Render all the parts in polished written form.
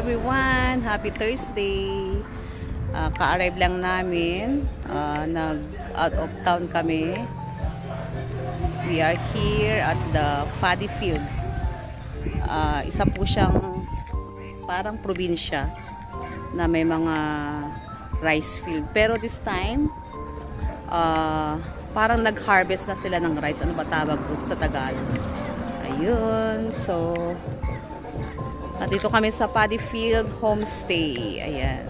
everyone! Happy Thursday! Ka-arrive lang namin. Nag-out of town kami. We are here at the paddy field. Isa po siyang parang probinsya na may mga rice field. Pero this time, parang nag-harvest na sila ng rice. Ano ba tawag po sa Tagalog? Ayun. So, dito kami sa Paddy Field Homestay. Ayan.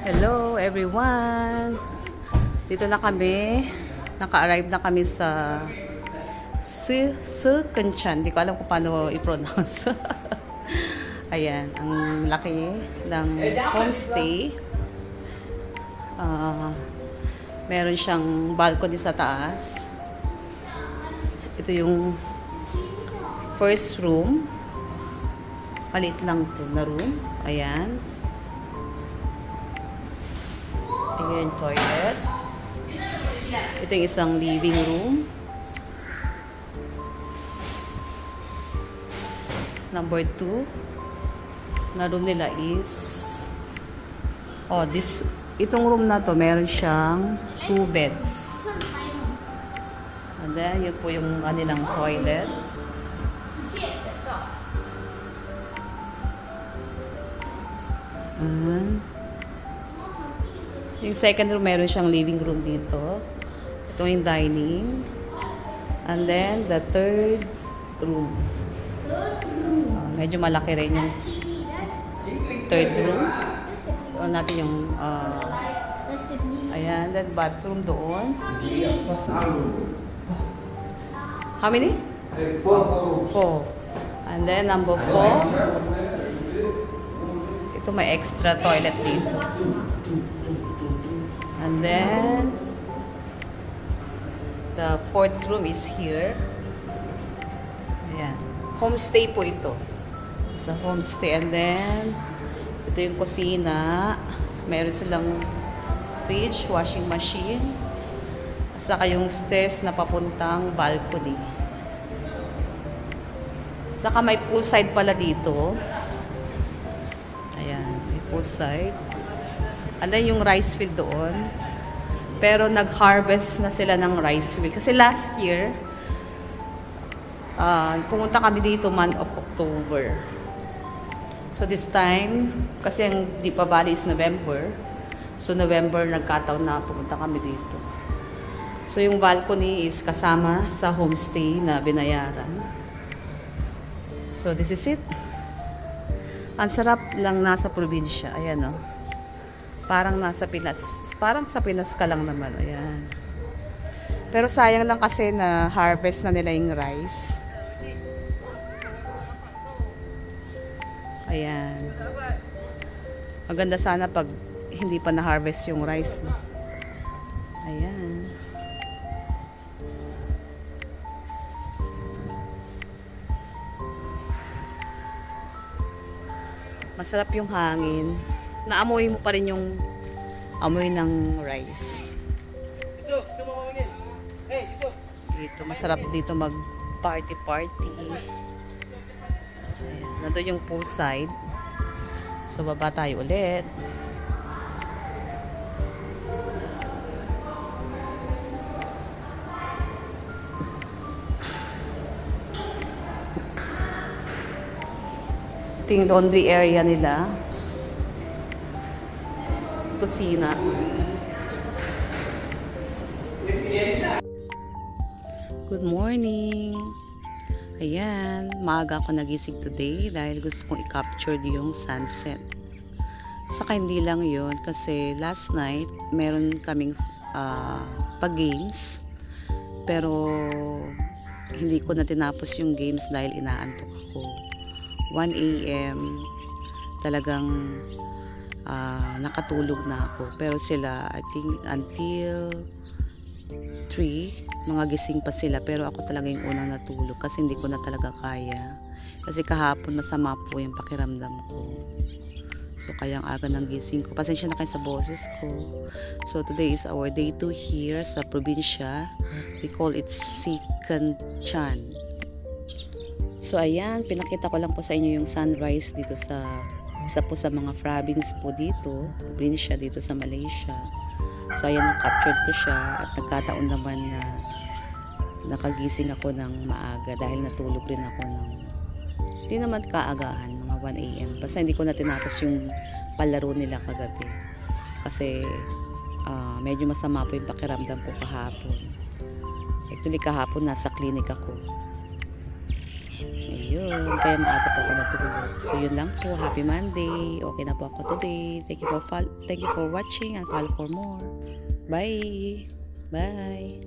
Hello everyone. Dito na kami. Naka-arrive na kami sa Seukkeuncheon. Hindi ko alam kung paano i-pronounce. Ayan. Ang laki ng homestay. Meron siyang balcony sa taas. Ito yung first room. Maliit lang ito na room. Ayan. Ayan yung toilet. Ito yung isang living room. Number 2 na room nila is itong room na to meron siyang 2 beds. And then yun po yung kanilang toilet. Yung second room meron siyang living room dito. Ito yung dining. And then the third room. Medyo malaki rin yung third room. Doon natin yung ayan, then bathroom doon. How many? 4. And then number 4. Ito may extra toilet dito. And then the fourth room is here. Ayan. Homestay po ito. Sa homestay. And then ito yung kusina. Meron silang fridge, washing machine. Saka yung stairs na papuntang balcony. Saka may poolside pala dito. Ayan, may poolside. And then yung rice field doon. Pero nag-harvest na sila ng rice field. Kasi last year, pumunta kami dito month of October. So this time, kasi ang Deepa Valley is November. So November, nagkataon na pumunta kami dito. So yung balcony is kasama sa homestay na binayaran. So this is it. Ang sarap lang nasa probinsya. Ayan o. Parang nasa Pinas. Parang sa Pinas ka lang naman. Ayan. Pero sayang lang kasi na harvest na nila yung rice. Ayan. Maganda sana pag hindi pa na-harvest yung rice. Ayan. Masarap yung hangin. Naamoy mo pa rin yung amoy ng rice. Dito, masarap dito mag party. Ayan. Nandun yung poolside. So, baba tayo ulit. Ito yung laundry area nila. Kusina. Good morning. Ayan, maaga ako nagising today dahil gusto kong i-capture yung sunset. Saka hindi lang yun kasi last night meron kaming pag-games pero hindi ko na tinapos yung games dahil inaantok ako. 1 AM talagang nakatulog na ako. Pero sila, I think until 3, mga gising pa sila. Pero ako talaga yung unang natulog kasi hindi ko na talaga kaya. Kasi kahapon masama po yung pakiramdam ko. So kaya ang aga ng gising ko. Pasensya na kayo sa boses ko. So today is our day 2 here sa probinsya. We call it Sikhanchan. So ayan, pinakita ko lang po sa inyo yung sunrise dito sa isa po sa mga province po dito, probinsya dito sa Malaysia. So ayan, na-captured ko siya at nagkataon naman na nakagising ako ng maaga dahil natulog rin ako ng hindi naman kaagahan, mga 1 AM. Basta hindi ko na tinapos yung palaro nila kagabi kasi medyo masama po yung pakiramdam ko kahapon. Actually kahapon nasa clinic ako. Ayun, kaya maaga po ako natulog. So yun lang po, happy Monday. Okay na po ako today. Thank you for watching and follow for more. Bye. Bye.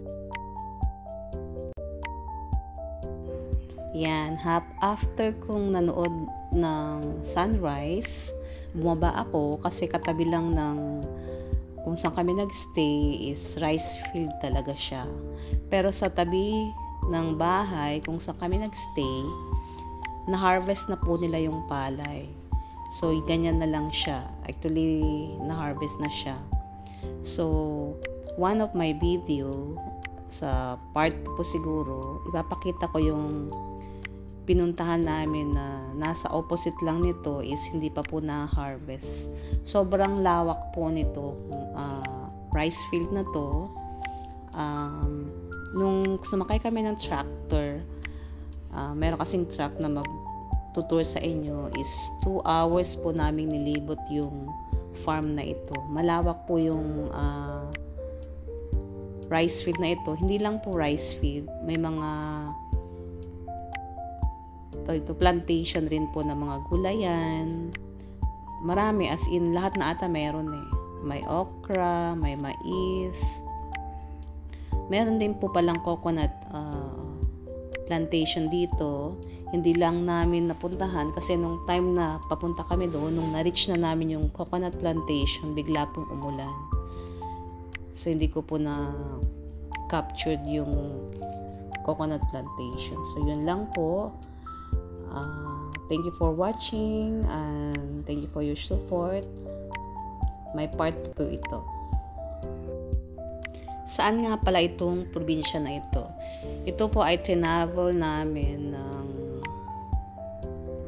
Yan, after kong nanood ng sunrise, bumaba ako kasi katabi lang ng kung saan kami nagstay is rice field talaga siya. Pero sa tabi ng bahay kung saan kami nagstay, na-harvest na po nila yung palay. So, ganyan na lang siya. Actually, na-harvest na siya. So, one of my video, sa part 2 po siguro, ipapakita ko yung pinuntahan namin na nasa opposite lang nito is hindi pa po na-harvest. Sobrang lawak po nito. Rice field na to. Nung sumakay kami ng tractor, meron kasing truck na magtutour sa inyo is 2 hours po namin nilibot yung farm na ito. Malawak po yung rice field na ito. Hindi lang po rice field, may mga plantation rin po ng mga gulayan. Marami, as in lahat na ata meron eh. May okra, may mais. Meron din po palang coconut plantation dito. Hindi lang namin napuntahan kasi nung time na papunta kami doon, nung na-reach na namin yung coconut plantation, bigla pong umulan. So hindi ko po na captured yung coconut plantation. So yun lang po. Thank you for watching and thank you for your support. May part po ito. Saan nga pala itong probinsya na ito? Ito po ay travel namin ng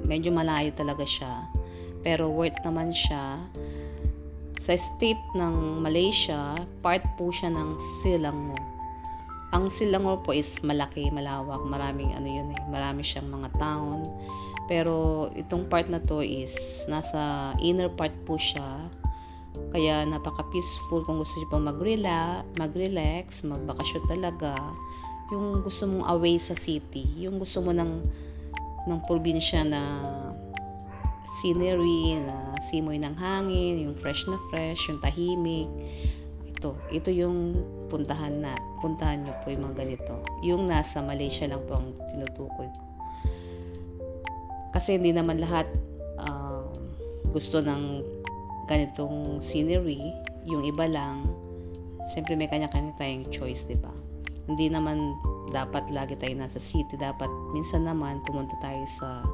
medyo malayo talaga siya. Pero worth naman siya. Sa state ng Malaysia, part po siya ng Selangor. Ang Selangor po is malaki, malawak, maraming marami siyang mga town. Pero itong part na to is nasa inner part po siya. Kaya napaka-peaceful kung gusto niyo pa mag-relax, magbakasyon talaga. Yung gusto mong away sa city, yung gusto mo ng probinsya na scenery, na simoy ng hangin, yung fresh, yung tahimik. Ito yung puntahan nyo po yung mga ganito. Yung nasa Malaysia lang po ang tinutukoy ko. Kasi hindi naman lahat gusto ng ganitong scenery. Yung iba lang, siyempre may kanya-kanya tayong choice, diba? Hindi naman dapat lagi tayo nasa city. Dapat minsan naman pumunta tayo sa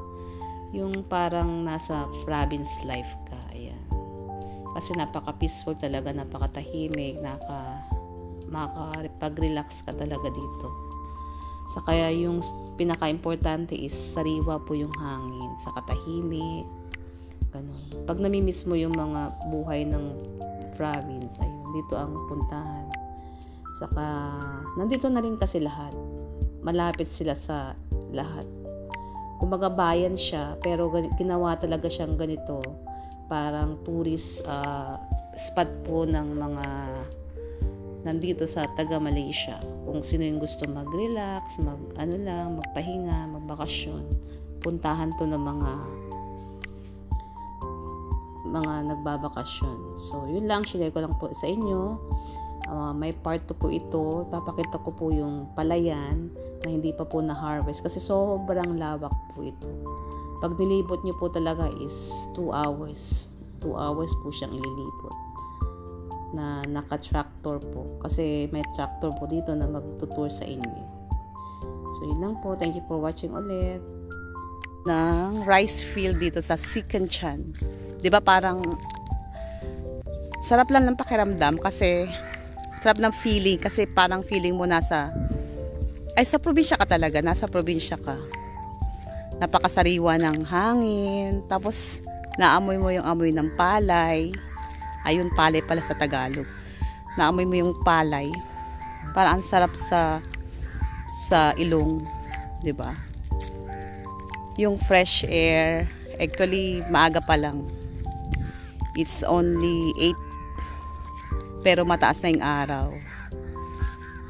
yung parang nasa province life ka. Ayan. Kasi napaka-peaceful talaga, napakatahimik, makakapag-relax ka talaga dito. Sa kaya yung pinaka-importante is sariwa po yung hangin, sa katahimik, ganun. Pag namimiss mo yung mga buhay ng province, ayun, dito ang puntahan. Saka, nandito na rin kasi lahat. Malapit sila sa lahat. Kumbaga bayan siya, pero ginawa talaga siyang ganito. Parang tourist spot po ng mga nandito sa taga Malaysia. Kung sino yung gusto mag-relax, magpahinga, magbakasyon, puntahan to ng mga nagbabakasyon. So, yun lang, share ko lang po sa inyo. May part 2 po ito. Papakita ko po yung palayan na hindi pa po na-harvest kasi sobrang lawak po ito. Pag nilibot nyo po talaga is 2 hours. 2 hours po siyang ililibot. Na naka-tractor po. Kasi may tractor po dito na magtutour sa inyo. So, yun lang po. Thank you for watching ulit. Ng rice field dito sa Sikhanchan. 'Di ba parang sarap lang ng pakiramdam kasi sarap ng feeling kasi parang feeling mo sa probinsya ka talaga, nasa probinsya ka. Napakasariwa ng hangin, tapos naamoy mo yung amoy ng palay. Ayun, palay pala sa Tagalog. Naamoy mo yung palay. Parang ang sarap sa ilong, 'di ba? Yung fresh air, actually maaga pa lang. It's only 8, pero mataas na yung araw.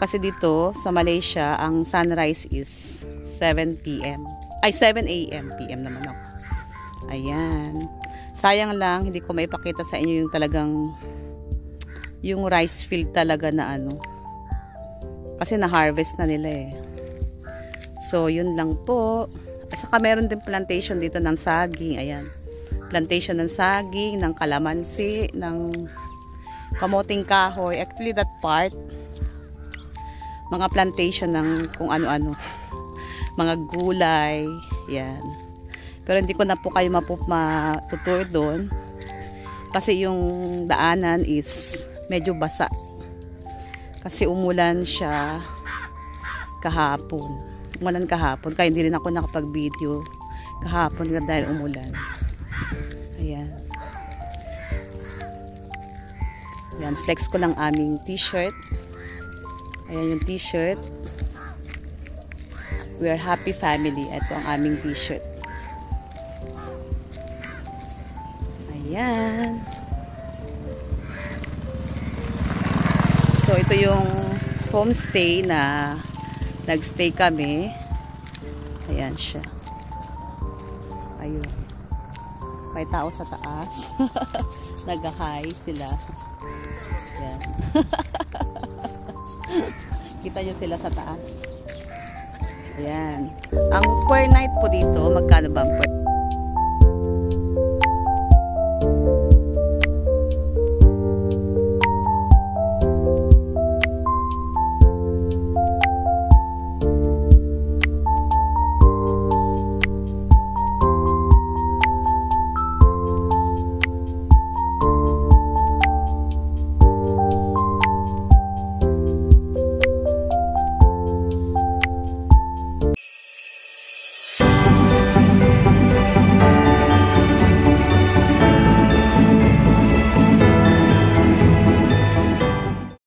Kasi dito sa Malaysia, ang sunrise is 7 p.m. Ay, 7 a.m. PM naman ako. Ayan. Sayang lang, hindi ko maipakita sa inyo yung talagang yung rice field talaga na kasi na-harvest na nila eh. So, yun lang po. Saka meron din plantation dito ng saging. Ayan. Plantation ng saging, ng kalamansi, ng kamoting kahoy. Actually, that part, mga plantation ng kung ano-ano. Mga gulay, yan. Pero hindi ko na po kayo matutur doon kasi yung daanan is medyo basa kasi umulan siya kahapon. Umulan kahapon kaya hindi rin ako nakapag-video kahapon dahil umulan. Ayan. Ayan, flex ko lang aming t-shirt. Ayan yung t-shirt. We are happy family. Ito ang aming t-shirt. Ayan. So, ito yung homestay na nagstay kami. Ayan siya. Ayun. May tao sa taas. Nag-hi sila. Ayan. Kita nyo sila sa taas. Ayan. Ang per night po dito, magkano ba ang per?